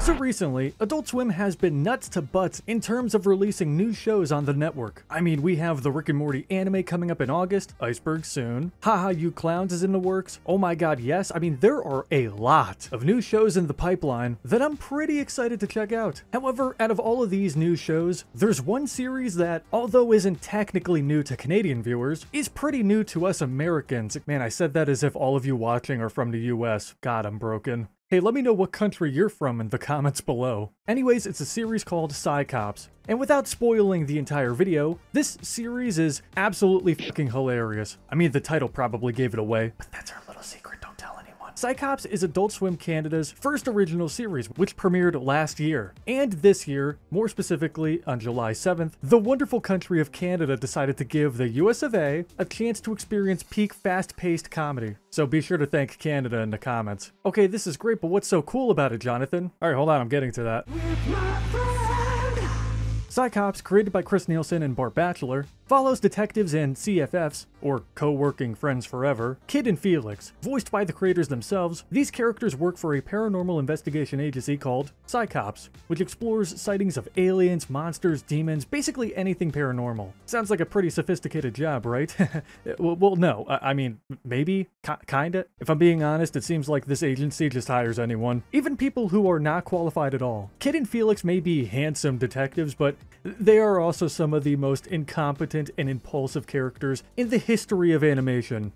So recently, Adult Swim has been nuts to butts in terms of releasing new shows on the network. I mean, we have the Rick and Morty anime coming up in August, Iceberg soon, Haha You Clowns is in the works, oh my god yes, I mean there are a lot of new shows in the pipeline that I'm pretty excited to check out. However, out of all of these new shows, there's one series that, although isn't technically new to Canadian viewers, is pretty new to us Americans. Man, I said that as if all of you watching are from the US. God, I'm broken. Hey, let me know what country you're from in the comments below. Anyways, it's a series called Psy-Cops. And without spoiling the entire video, this series is absolutely fucking hilarious. I mean, the title probably gave it away, but that's our little secret, don't tell anyone. Psy-Cops is Adult Swim Canada's first original series, which premiered last year. And this year, more specifically on July 7th, the wonderful country of Canada decided to give the US of A a chance to experience peak fast-paced comedy. So be sure to thank Canada in the comments. Okay, this is great, but what's so cool about it, Jonathan? Alright, hold on, I'm getting to that. Psy-Cops, created by Chris Nielsen and Bart Batchelor, follows detectives and CFFs, or co-working friends forever, Kid and Felix. Voiced by the creators themselves, these characters work for a paranormal investigation agency called Psy-Cops, which explores sightings of aliens, monsters, demons, basically anything paranormal. Sounds like a pretty sophisticated job, right? well, no, I mean, maybe, kinda. If I'm being honest, it seems like this agency just hires anyone, even people who are not qualified at all. Kid and Felix may be handsome detectives, but they are also some of the most incompetent and impulsive characters in the history of animation.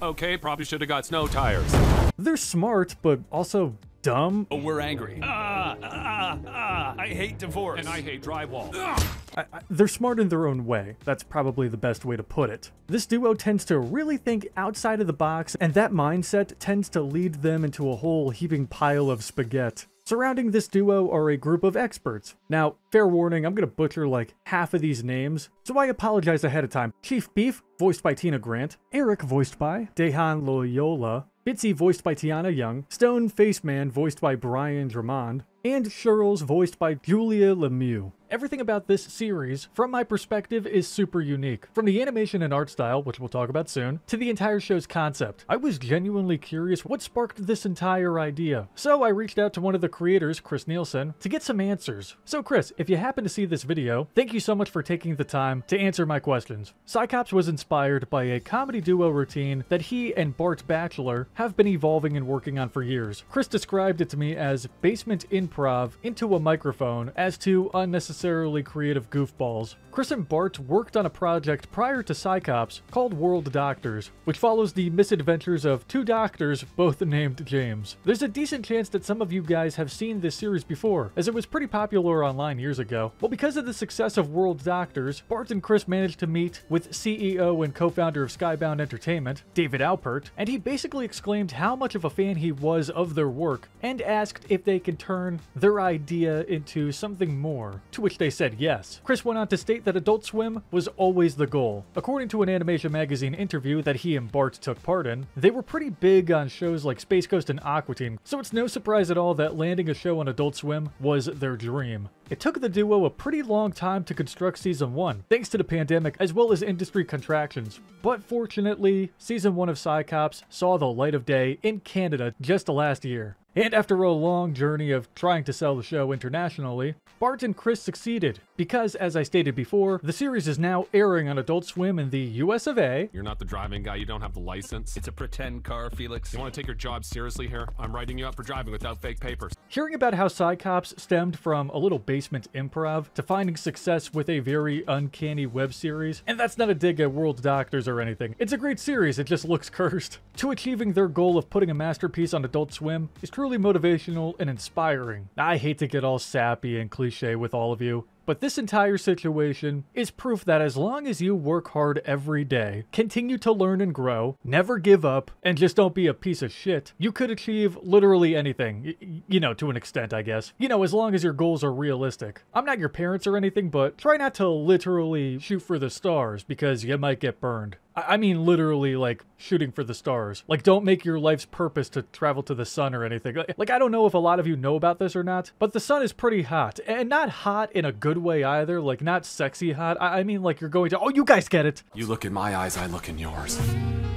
Okay, probably should have got snow tires. They're smart, but also dumb. Oh, we're angry. I hate divorce. And I hate drywall. They're smart in their own way. That's probably the best way to put it. This duo tends to really think outside of the box, and that mindset tends to lead them into a whole heaping pile of spaghetti. Surrounding this duo are a group of experts. Now, fair warning, I'm gonna butcher like half of these names, so I apologize ahead of time. Chief Beef, voiced by Tina Grant, Eric, voiced by Dehan Loyola, Bitsy, voiced by Tiana Young, Stone Face Man, voiced by Brian Drummond, and Shirls, voiced by Julia Lemieux. Everything about this series, from my perspective, is super unique. From the animation and art style, which we'll talk about soon, to the entire show's concept. I was genuinely curious what sparked this entire idea. So I reached out to one of the creators, Chris Nielsen, to get some answers. So Chris, if you happen to see this video, thank you so much for taking the time to answer my questions. Psy-Cops was inspired by a comedy duo routine that he and Bart Batchelor have been evolving and working on for years. Chris described it to me as basement improv into a microphone as two unnecessarily creative goofballs. Chris and Bart worked on a project prior to Psy-Cops called World Doctors, which follows the misadventures of two doctors, both named James. There's a decent chance that some of you guys have seen this series before, as it was pretty popular online years ago. Well, because of the success of World Doctors, Bart and Chris managed to meet with CEO and co-founder of Skybound Entertainment, David Alpert, and he basically exclaimed how much of a fan he was of their work, and asked if they could turn their idea into something more, to which they said yes. Chris went on to state that Adult Swim was always the goal. According to an Animation Magazine interview that he and Bart took part in, they were pretty big on shows like Space Ghost and Aqua Teen, so it's no surprise at all that landing a show on Adult Swim was their dream. It took the duo a pretty long time to construct Season 1, thanks to the pandemic as well as industry contractions. But fortunately, Season 1 of Psy-Cops saw the light of day in Canada just last year. And after a long journey of trying to sell the show internationally, Bart and Chris succeeded, because as I stated before, the series is now airing on Adult Swim in the US of A. You're not the driving guy, you don't have the license. It's a pretend car, Felix. You want to take your job seriously here? I'm writing you up for driving without fake papers. Hearing about how Psy-Cops stemmed from a little basement improv to finding success with a very uncanny web series, and that's not a dig at World Doctors or anything. It's a great series, it just looks cursed. To achieving their goal of putting a masterpiece on Adult Swim is truly motivational and inspiring. I hate to get all sappy and cliche with all of you, but this entire situation is proof that as long as you work hard every day, continue to learn and grow, never give up, and just don't be a piece of shit, you could achieve literally anything. You know, to an extent, I guess. You know, as long as your goals are realistic. I'm not your parents or anything, but try not to literally shoot for the stars, because you might get burned. I mean literally, like, shooting for the stars. Like, don't make your life's purpose to travel to the sun or anything. Like, I don't know if a lot of you know about this or not, but the sun is pretty hot. And not hot in a good way either, like, not sexy hot. I mean, like, you're going to— oh, you guys get it! You look in my eyes, I look in yours.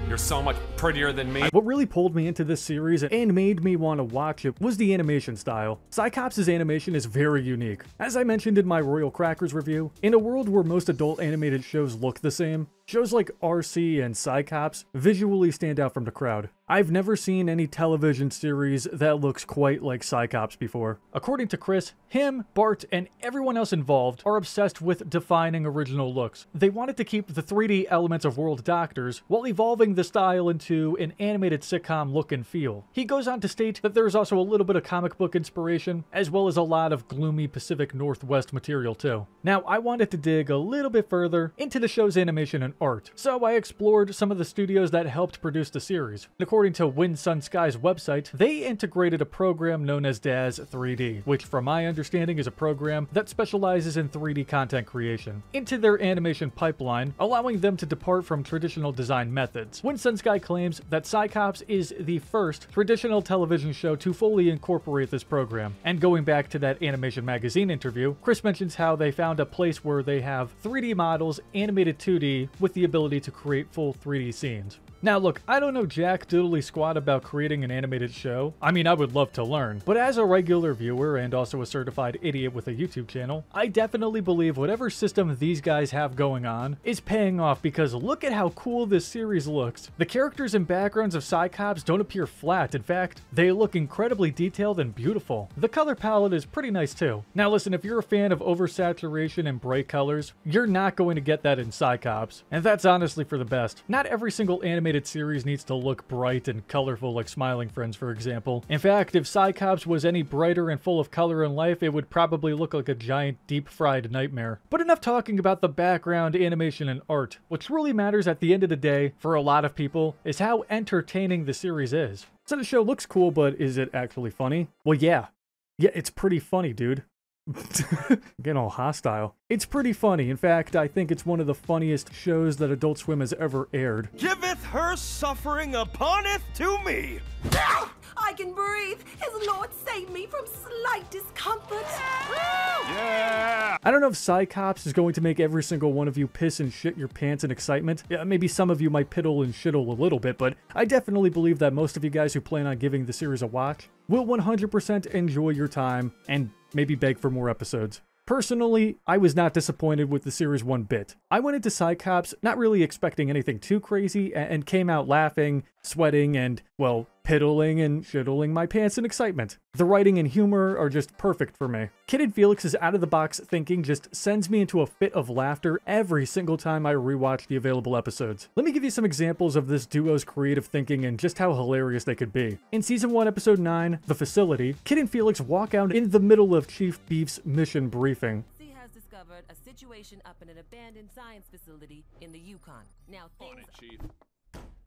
You're so much prettier than me. What really pulled me into this series and made me want to watch it was the animation style. Cyclops' animation is very unique. As I mentioned in my Royal Crackers review, in a world where most adult animated shows look the same, shows like RC and Cyclops visually stand out from the crowd. I've never seen any television series that looks quite like Cyclops before. According to Chris, him, Bart, and everyone else involved are obsessed with defining original looks. They wanted to keep the 3D elements of World Doctors while evolving the style into an animated sitcom look and feel. He goes on to state that there's also a little bit of comic book inspiration, as well as a lot of gloomy Pacific Northwest material too. Now, I wanted to dig a little bit further into the show's animation and art, so I explored some of the studios that helped produce the series. According to Wind Sun Sky's website, they integrated a program known as Daz 3D, which from my understanding is a program that specializes in 3D content creation, into their animation pipeline, allowing them to depart from traditional design methods. Wind Sun Sky claims that Cyclops is the first traditional television show to fully incorporate this program. And going back to that Animation Magazine interview, Chris mentions how they found a place where they have 3D models animated 2D with the ability to create full 3D scenes. Now look, I don't know jack diddly squat about creating an animated show. I mean, I would love to learn, but as a regular viewer and also a certified idiot with a YouTube channel, I definitely believe whatever system these guys have going on is paying off, because look at how cool this series looks. The characters and backgrounds of Cyclops don't appear flat. In fact, they look incredibly detailed and beautiful. The color palette is pretty nice too. Now listen, if you're a fan of oversaturation and bright colors, you're not going to get that in Cyclops, and that's honestly for the best. Not every single animated series needs to look bright and colorful like Smiling Friends, for example. In fact, if Cyclops was any brighter and full of color and life, it would probably look like a giant deep-fried nightmare. But enough talking about the background, animation, and art. What truly matters at the end of the day, for a lot of people, is how entertaining the series is. So the show looks cool, but is it actually funny? Well, yeah. Yeah, it's pretty funny, dude. Getting all hostile. It's pretty funny. In fact, I think it's one of the funniest shows that Adult Swim has ever aired. Giveth her suffering uponeth to me. I can breathe. His Lord save me from slight discomfort. Yeah! I don't know if Cyclops is going to make every single one of you piss and shit your pants in excitement. Yeah, maybe some of you might piddle and shittle a little bit, but I definitely believe that most of you guys who plan on giving the series a watch will 100% enjoy your time and maybe beg for more episodes. Personally, I was not disappointed with the series one bit. I went into Cyclops not really expecting anything too crazy and came out laughing, sweating, and, well, piddling and shittling my pants in excitement. The writing and humor are just perfect for me. Kid and Felix's out-of-the-box thinking just sends me into a fit of laughter every single time I rewatch the available episodes. Let me give you some examples of this duo's creative thinking and just how hilarious they could be. In Season 1, Episode 9, The Facility, Kid and Felix walk out in the middle of Chief Beef's mission briefing. C has discovered a situation up in an abandoned science facility in the Yukon. Now things... Chief.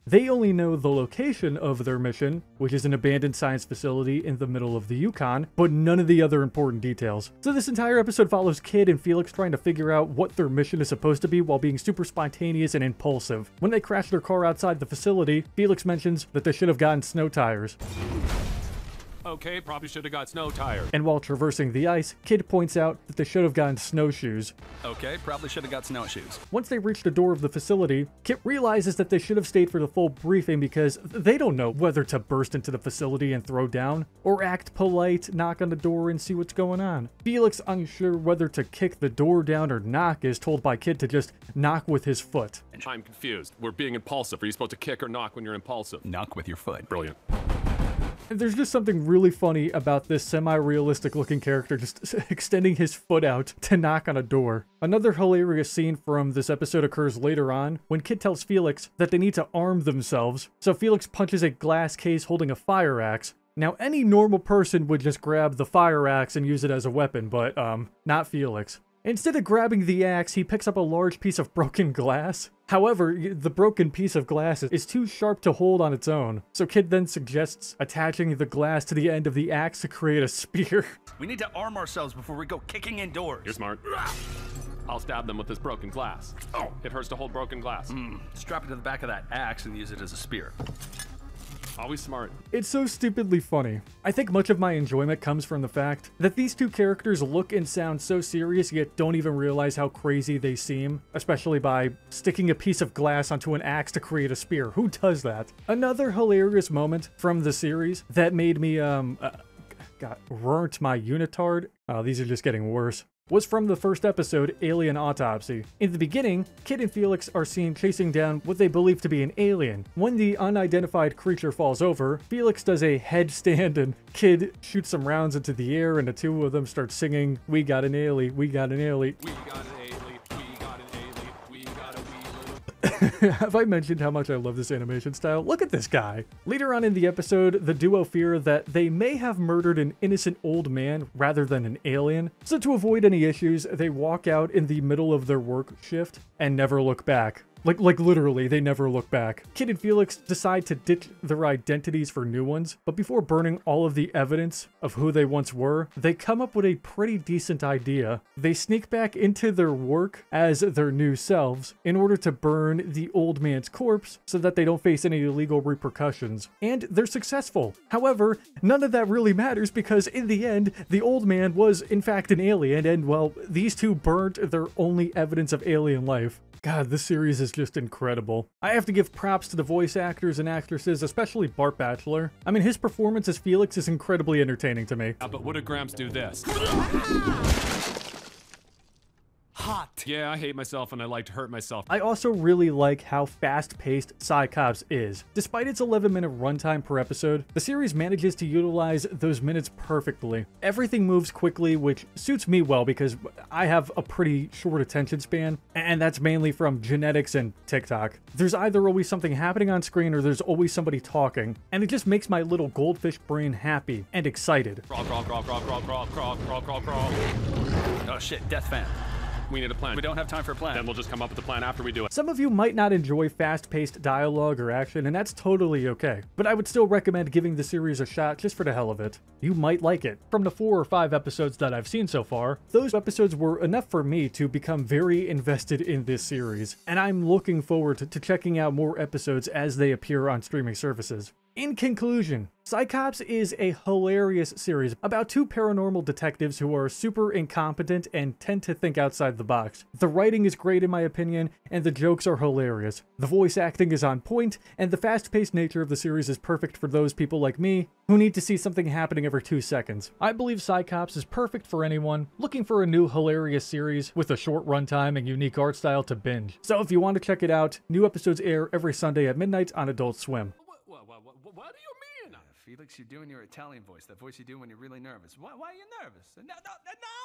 They only know the location of their mission, which is an abandoned science facility in the middle of the Yukon, but none of the other important details. So this entire episode follows Kid and Felix trying to figure out what their mission is supposed to be while being super spontaneous and impulsive. When they crash their car outside the facility, Felix mentions that they should have gotten snow tires. Okay, probably should have got snow tires. And while traversing the ice, Kid points out that they should have gotten snowshoes. Okay, probably should have got snowshoes. Once they reach the door of the facility, Kit realizes that they should have stayed for the full briefing because they don't know whether to burst into the facility and throw down, or act polite, knock on the door, and see what's going on. Felix, unsure whether to kick the door down or knock, is told by Kid to just knock with his foot. I'm confused. We're being impulsive. Are you supposed to kick or knock when you're impulsive? Knock with your foot. Brilliant. There's just something really funny about this semi-realistic looking character just extending his foot out to knock on a door. Another hilarious scene from this episode occurs later on when Kid tells Felix that they need to arm themselves. So Felix punches a glass case holding a fire axe. Now, any normal person would just grab the fire axe and use it as a weapon, but, not Felix. Instead of grabbing the axe, he picks up a large piece of broken glass. However, the broken piece of glass is too sharp to hold on its own, so Kid then suggests attaching the glass to the end of the axe to create a spear. We need to arm ourselves before we go kicking indoors. You're smart. I'll stab them with this broken glass. Oh, it hurts to hold broken glass. Strap it to the back of that axe and use it as a spear. Always smart. It's so stupidly funny. I think much of my enjoyment comes from the fact that these two characters look and sound so serious yet don't even realize how crazy they seem, especially by sticking a piece of glass onto an axe to create a spear. Who does that? Another hilarious moment from the series that made me, ruined my unitard. Oh, these are just getting worse. Was from the first episode, Alien Autopsy. In the beginning, Kid and Felix are seen chasing down what they believe to be an alien. When the unidentified creature falls over, Felix does a headstand and Kid shoots some rounds into the air and the two of them start singing, "We got an alien, we got an alien." We got an alien, we got an alien, we got a wee little... Have I mentioned how much I love this animation style? Look at this guy. Later on in the episode, the duo fear that they may have murdered an innocent old man rather than an alien. So to avoid any issues, they walk out in the middle of their work shift and never look back. Like literally, they never look back. Kid and Felix decide to ditch their identities for new ones, but before burning all of the evidence of who they once were, they come up with a pretty decent idea. They sneak back into their work as their new selves in order to burn the old man's corpse so that they don't face any legal repercussions. And they're successful. However, none of that really matters because in the end, the old man was in fact an alien and, well, these two burnt their only evidence of alien life. God, this series is just incredible. I have to give props to the voice actors and actresses, especially Bart Batchelor. I mean, his performance as Felix is incredibly entertaining to me. But would a Gramps do this? Hot. Yeah, I hate myself and I like to hurt myself. I also really like how fast-paced Psy-Cops is. Despite its 11-minute runtime per episode, the series manages to utilize those minutes perfectly. Everything moves quickly, which suits me well because I have a pretty short attention span, and that's mainly from genetics and TikTok. There's either always something happening on screen or there's always somebody talking, and it just makes my little goldfish brain happy and excited. Crawl, crawl, crawl, crawl, crawl, crawl, crawl, crawl, crawl, crawl. Oh shit, Death Fan. We need a plan. We don't have time for a plan. Then we'll just come up with a plan after we do it. Some of you might not enjoy fast-paced dialogue or action, and that's totally okay. But I would still recommend giving the series a shot just for the hell of it. You might like it. From the 4 or 5 episodes that I've seen so far, those episodes were enough for me to become very invested in this series, and I'm looking forward to checking out more episodes as they appear on streaming services. In conclusion, Psy-Cops is a hilarious series about two paranormal detectives who are super incompetent and tend to think outside the box. The writing is great in my opinion, and the jokes are hilarious. The voice acting is on point, and the fast-paced nature of the series is perfect for those people like me who need to see something happening every 2 seconds. I believe Psy-Cops is perfect for anyone looking for a new hilarious series with a short runtime and unique art style to binge. So if you want to check it out, new episodes air every Sunday at midnight on Adult Swim. What do you mean? Felix, you're doing your Italian voice, that voice you do when you're really nervous. Why are you nervous? Now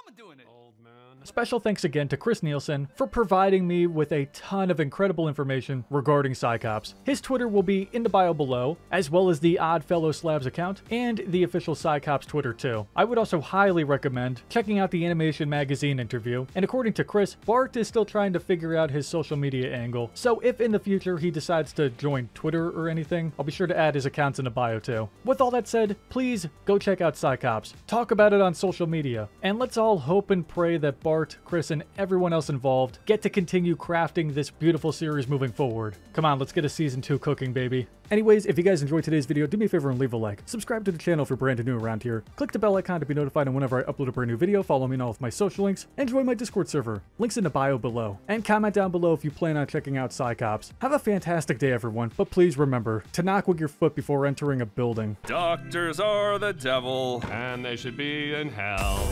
I'm doing it. Old man. Special thanks again to Chris Nielsen for providing me with a ton of incredible information regarding Psy-Cops. His Twitter will be in the bio below, as well as the Oddfellow Slabs account and the official Psy-Cops Twitter too. I would also highly recommend checking out the Animation Magazine interview, and according to Chris, Bart is still trying to figure out his social media angle, so if in the future he decides to join Twitter or anything, I'll be sure to add his accounts in the bio too. With all that said, please go check out Psy-Cops, talk about it on social media, and let's all hope and pray that Bart, Chris, and everyone else involved get to continue crafting this beautiful series moving forward. Come on, let's get a season 2 cooking, baby. Anyways, if you guys enjoyed today's video, do me a favor and leave a like. Subscribe to the channel if you're brand new around here. Click the bell icon to be notified whenever I upload a brand new video. Follow me on all of my social links. And join my Discord server. Links in the bio below. And comment down below if you plan on checking out Psy-Cops. Have a fantastic day, everyone. But please remember to knock with your foot before entering a building. Doctors are the devil. And they should be in hell.